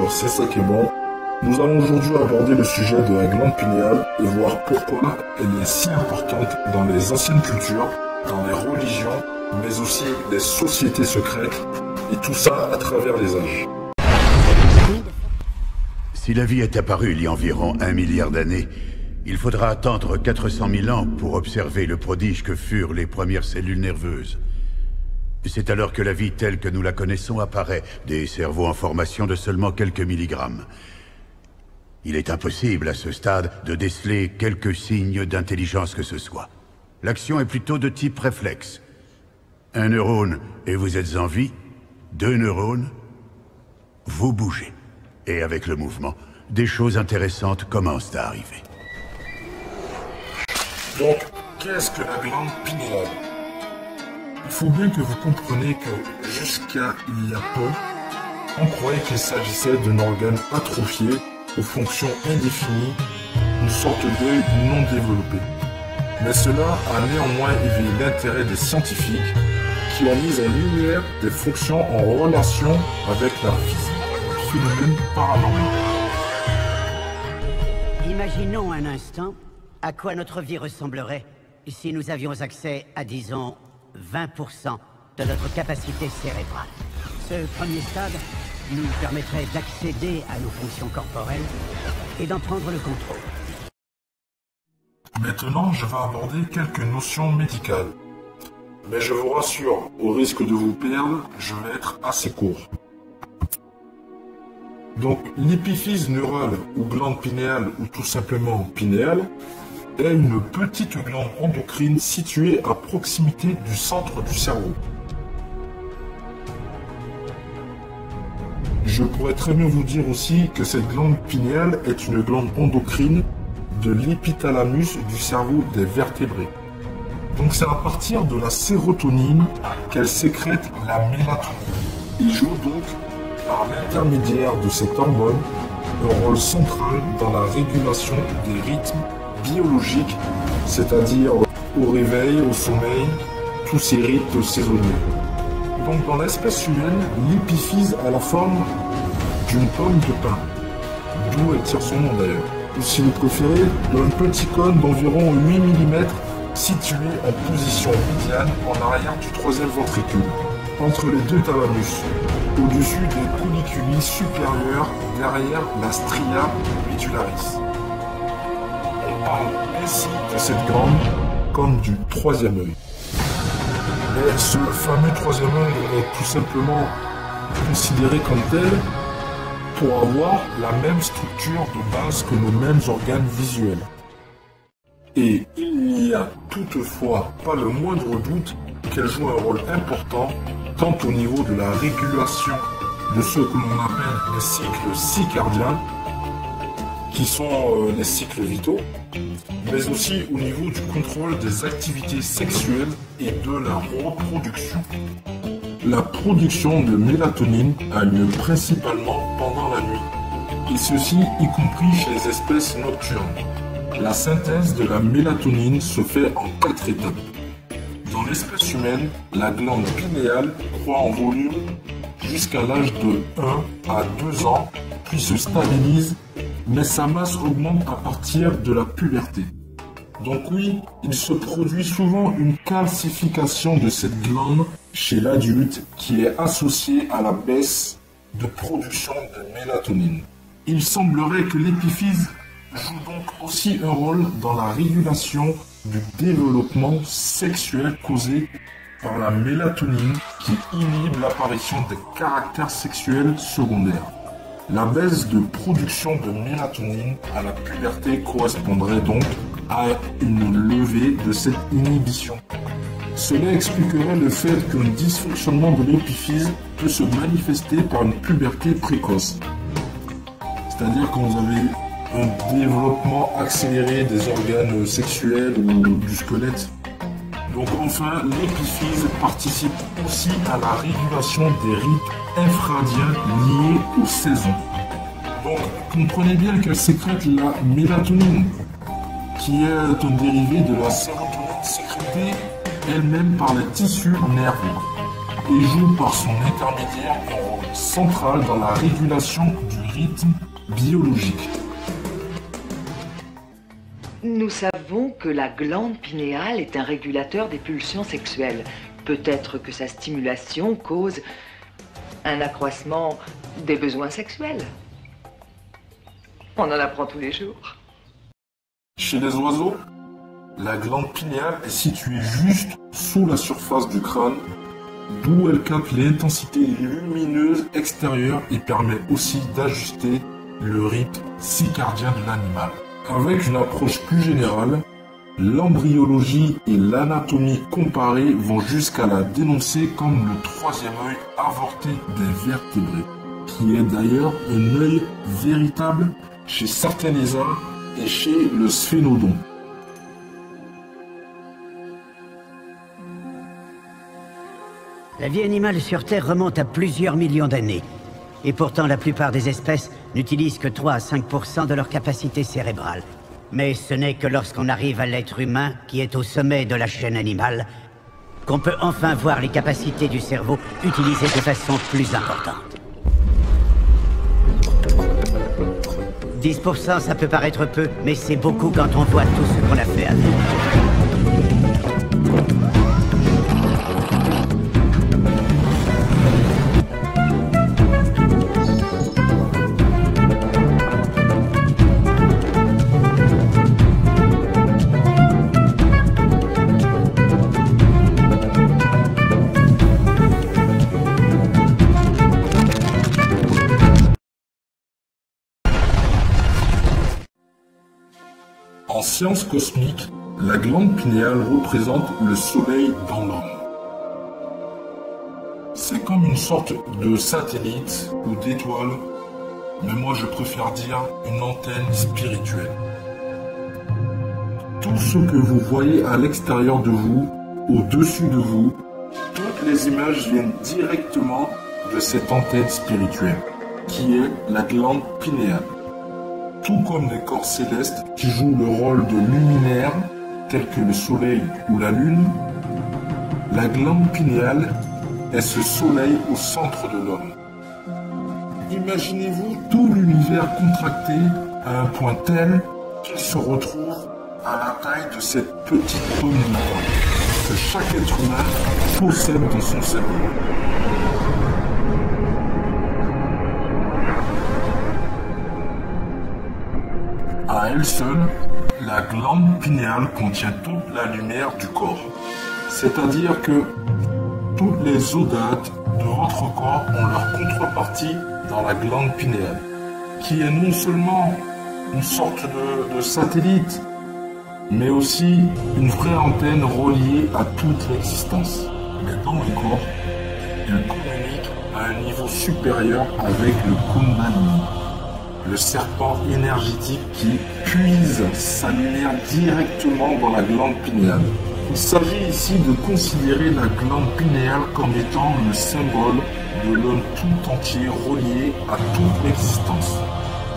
sur C'est ça qui est bon. Nous allons aujourd'hui aborder le sujet de la glande pinéale et voir pourquoi elle est si importante dans les anciennes cultures, dans les religions, mais aussi les sociétés secrètes, et tout ça à travers les âges. Si la vie est apparue il y a environ 1 milliard d'années, il faudra attendre 400 000 ans pour observer le prodige que furent les premières cellules nerveuses. C'est alors que la vie telle que nous la connaissons apparaît, des cerveaux en formation de seulement quelques milligrammes. Il est impossible à ce stade de déceler quelques signes d'intelligence que ce soit. L'action est plutôt de type réflexe. 1 neurone et vous êtes en vie, 2 neurones, vous bougez. Et avec le mouvement, des choses intéressantes commencent à arriver. Donc, qu'est-ce que la glande pinéale? Il faut bien que vous compreniez que jusqu'à il y a peu, on croyait qu'il s'agissait d'un organe atrophié aux fonctions indéfinies, une sorte d'œil non développé. Mais cela a néanmoins éveillé l'intérêt des scientifiques qui ont mis en lumière des fonctions en relation avec la physique du phénomène paranormal. Imaginons un instant à quoi notre vie ressemblerait si nous avions accès à, disons, 20% de notre capacité cérébrale. Ce premier stade nous permettrait d'accéder à nos fonctions corporelles et d'en prendre le contrôle. Maintenant, je vais aborder quelques notions médicales. Mais je vous rassure, au risque de vous perdre, je vais être assez court. Donc, l'épiphyse neurale ou glande pinéale ou tout simplement pinéale est une petite glande endocrine située à proximité du centre du cerveau. Je pourrais très bien vous dire aussi que cette glande pinéale est une glande endocrine de l'hypothalamus du cerveau des vertébrés. Donc c'est à partir de la sérotonine qu'elle sécrète la mélatonine. Il joue donc, par l'intermédiaire de cette hormone, un rôle central dans la régulation des rythmes biologiques, c'est-à-dire au réveil, au sommeil, tous ces rythmes saisonniers. Donc dans l'espèce humaine, l'épiphyse a la forme d'une pomme de pin, d'où elle tire son nom d'ailleurs. Ou si vous préférez, d'un petit cône d'environ 8 mm situé en position médiane en arrière du troisième ventricule, entre les deux thalamus, au-dessus des colliculis supérieurs derrière la stria medullaris. On parle ainsi de cette glande comme du troisième œil. Mais ce fameux troisième œil est tout simplement considéré comme tel pour avoir la même structure de base que nos mêmes organes visuels. Et il n'y a toutefois pas le moindre doute qu'elle joue un rôle important tant au niveau de la régulation de ce que l'on appelle les cycles circadiens, qui sont les cycles vitaux, mais aussi au niveau du contrôle des activités sexuelles et de la reproduction. La production de mélatonine a lieu principalement pendant la nuit, et ceci y compris chez les espèces nocturnes. La synthèse de la mélatonine se fait en 4 étapes. Dans l'espèce humaine, la glande pinéale croît en volume jusqu'à l'âge de 1 à 2 ans, puis se stabilise, mais sa masse augmente à partir de la puberté. Donc oui, il se produit souvent une calcification de cette glande chez l'adulte qui est associée à la baisse de production de mélatonine. Il semblerait que l'épiphyse joue donc aussi un rôle dans la régulation du développement sexuel causé par la mélatonine qui inhibe l'apparition des caractères sexuels secondaires. La baisse de production de mélatonine à la puberté correspondrait donc à une levée de cette inhibition. Cela expliquerait le fait qu'un dysfonctionnement de l'épiphyse peut se manifester par une puberté précoce. C'est-à-dire quand vous avez un développement accéléré des organes sexuels ou du squelette. Donc enfin, l'épiphyse participe aussi à la régulation des rythmes infradiens liés aux saisons. Donc comprenez bien qu'elle sécrète la mélatonine, qui est un dérivé de la sérotonine sécrétée elle-même par les tissus nerveux, et joue par son intermédiaire un rôle central dans la régulation du rythme biologique. Nous savons que la glande pinéale est un régulateur des pulsions sexuelles. Peut-être que sa stimulation cause un accroissement des besoins sexuels. On en apprend tous les jours. Chez les oiseaux, la glande pinéale est située juste sous la surface du crâne, d'où elle capte l'intensité lumineuse extérieure et permet aussi d'ajuster le rythme circadien de l'animal. Avec une approche plus générale, l'embryologie et l'anatomie comparée vont jusqu'à la dénoncer comme le troisième œil avorté des vertébrés, qui est d'ailleurs un œil véritable chez certains lézards et chez le sphénodon. La vie animale sur Terre remonte à plusieurs millions d'années. Et pourtant, la plupart des espèces n'utilisent que 3 à 5% de leur capacité cérébrale. Mais ce n'est que lorsqu'on arrive à l'être humain, qui est au sommet de la chaîne animale, qu'on peut enfin voir les capacités du cerveau utilisées de façon plus importante. 10%, ça peut paraître peu, mais c'est beaucoup quand on voit tout ce qu'on a fait avec. En sciences cosmiques, la glande pinéale représente le soleil dans l'homme. C'est comme une sorte de satellite ou d'étoile, mais moi je préfère dire une antenne spirituelle. Tout ce que vous voyez à l'extérieur de vous, au-dessus de vous, toutes les images viennent directement de cette antenne spirituelle, qui est la glande pinéale. Tout comme les corps célestes qui jouent le rôle de luminaires, tels que le soleil ou la lune, la glande pinéale est ce soleil au centre de l'homme. Imaginez-vous tout l'univers contracté à un point tel qu'il se retrouve à la taille de cette petite pomme que chaque être humain possède dans son cerveau. À elle seule, la glande pinéale contient toute la lumière du corps. C'est-à-dire que toutes les odates de votre corps ont leur contrepartie dans la glande pinéale, qui est non seulement une sorte de satellite, mais aussi une vraie antenne reliée à toute l'existence. Mais dans le corps, elle communique à un niveau supérieur avec le Kundalini, le serpent énergétique qui puise sa lumière directement dans la glande pinéale. Il s'agit ici de considérer la glande pinéale comme étant le symbole de l'homme tout entier relié à toute l'existence.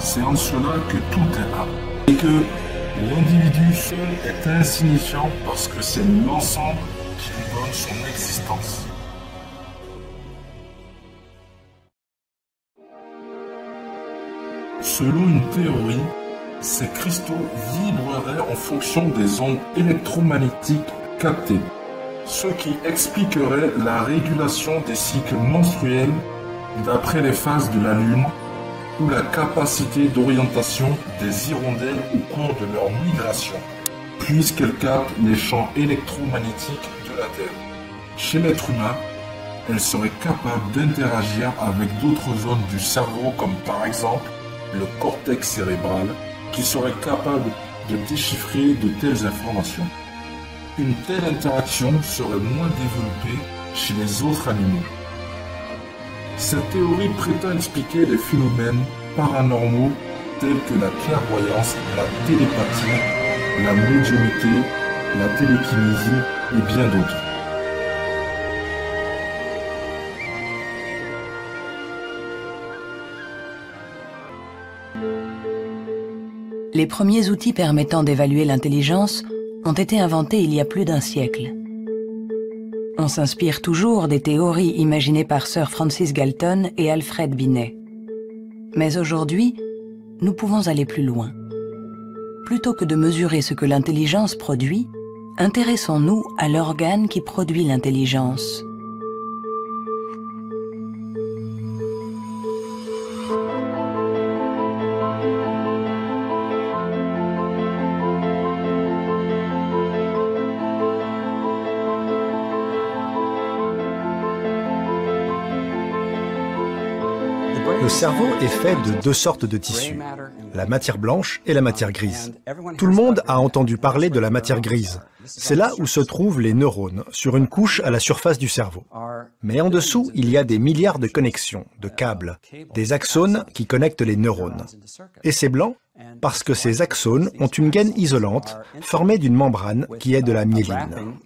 C'est en cela que tout est un. Et que l'individu seul est insignifiant parce que c'est l'ensemble qui lui donne son existence. Selon une théorie, ces cristaux vibreraient en fonction des ondes électromagnétiques captées, ce qui expliquerait la régulation des cycles menstruels d'après les phases de la Lune ou la capacité d'orientation des hirondelles au cours de leur migration, puisqu'elles captent les champs électromagnétiques de la Terre. Chez l'être humain, elles seraient capables d'interagir avec d'autres zones du cerveau comme par exemple le cortex cérébral, qui serait capable de déchiffrer de telles informations. Une telle interaction serait moins développée chez les autres animaux. Cette théorie prétend expliquer les phénomènes paranormaux tels que la clairvoyance, la télépathie, la médiumnité, la télékinésie et bien d'autres. Les premiers outils permettant d'évaluer l'intelligence ont été inventés il y a plus d'un siècle. On s'inspire toujours des théories imaginées par Sir Francis Galton et Alfred Binet. Mais aujourd'hui, nous pouvons aller plus loin. Plutôt que de mesurer ce que l'intelligence produit, intéressons-nous à l'organe qui produit l'intelligence. Le cerveau est fait de deux sortes de tissus, la matière blanche et la matière grise. Tout le monde a entendu parler de la matière grise. C'est là où se trouvent les neurones, sur une couche à la surface du cerveau. Mais en dessous, il y a des milliards de connexions, de câbles, des axones qui connectent les neurones. Et c'est blanc parce que ces axones ont une gaine isolante formée d'une membrane qui est de la myéline.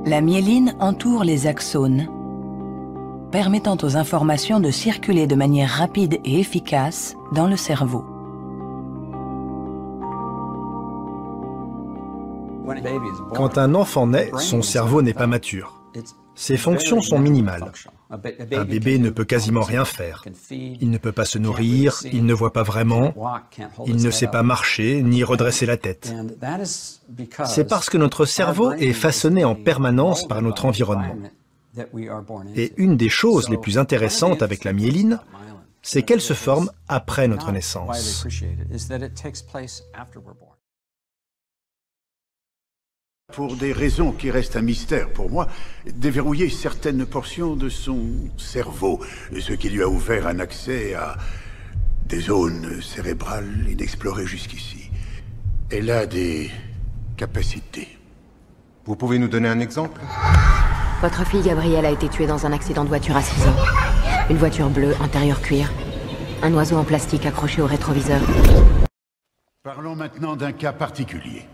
La myéline entoure les axones, permettant aux informations de circuler de manière rapide et efficace dans le cerveau. Quand un enfant naît, son cerveau n'est pas mature. Ses fonctions sont minimales. Un bébé ne peut quasiment rien faire. Il ne peut pas se nourrir, il ne voit pas vraiment, il ne sait pas marcher ni redresser la tête. C'est parce que notre cerveau est façonné en permanence par notre environnement. Et une des choses les plus intéressantes avec la myéline, c'est qu'elle se forme après notre naissance. Pour des raisons qui restent un mystère pour moi, déverrouiller certaines portions de son cerveau, ce qui lui a ouvert un accès à des zones cérébrales inexplorées jusqu'ici. Elle a des capacités. Vous pouvez nous donner un exemple? Votre fille Gabrielle a été tuée dans un accident de voiture à 6 ans. Une voiture bleue, intérieur cuir. Un oiseau en plastique accroché au rétroviseur. Parlons maintenant d'un cas particulier.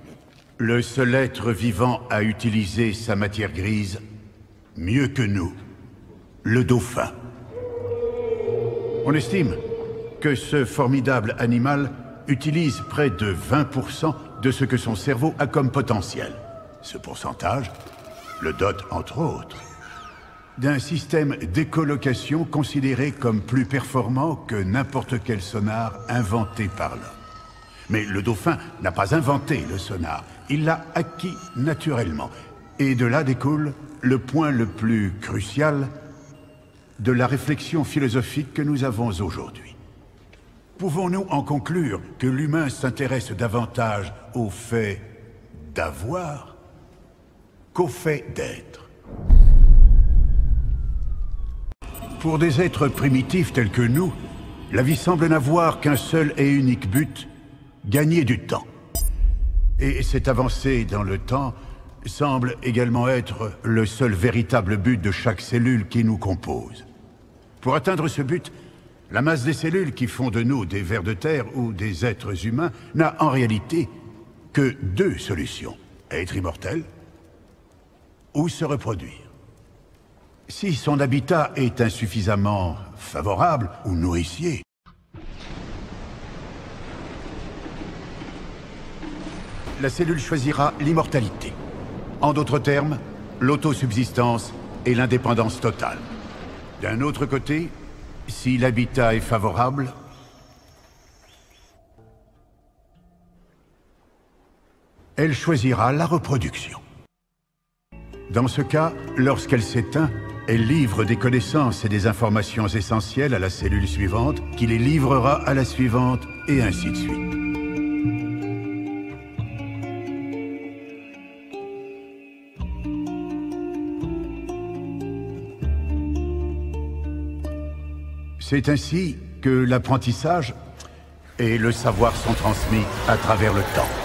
Le seul être vivant à utiliser sa matière grise mieux que nous, le dauphin. On estime que ce formidable animal utilise près de 20% de ce que son cerveau a comme potentiel. Ce pourcentage le dote, entre autres, d'un système d'écholocation considéré comme plus performant que n'importe quel sonar inventé par l'homme. Mais le dauphin n'a pas inventé le sonar, il l'a acquis naturellement. Et de là découle le point le plus crucial de la réflexion philosophique que nous avons aujourd'hui. Pouvons-nous en conclure que l'humain s'intéresse davantage au fait d'avoir qu'au fait d'être? Pour des êtres primitifs tels que nous, la vie semble n'avoir qu'un seul et unique but: gagner du temps. Et cette avancée dans le temps semble également être le seul véritable but de chaque cellule qui nous compose. Pour atteindre ce but, la masse des cellules qui font de nous des vers de terre ou des êtres humains n'a en réalité que deux solutions: être immortel ou se reproduire. Si son habitat est insuffisamment favorable ou nourricier, la cellule choisira l'immortalité. En d'autres termes, l'autosubsistance et l'indépendance totale. D'un autre côté, si l'habitat est favorable, elle choisira la reproduction. Dans ce cas, lorsqu'elle s'éteint, elle livre des connaissances et des informations essentielles à la cellule suivante, qui les livrera à la suivante, et ainsi de suite. C'est ainsi que l'apprentissage et le savoir sont transmis à travers le temps.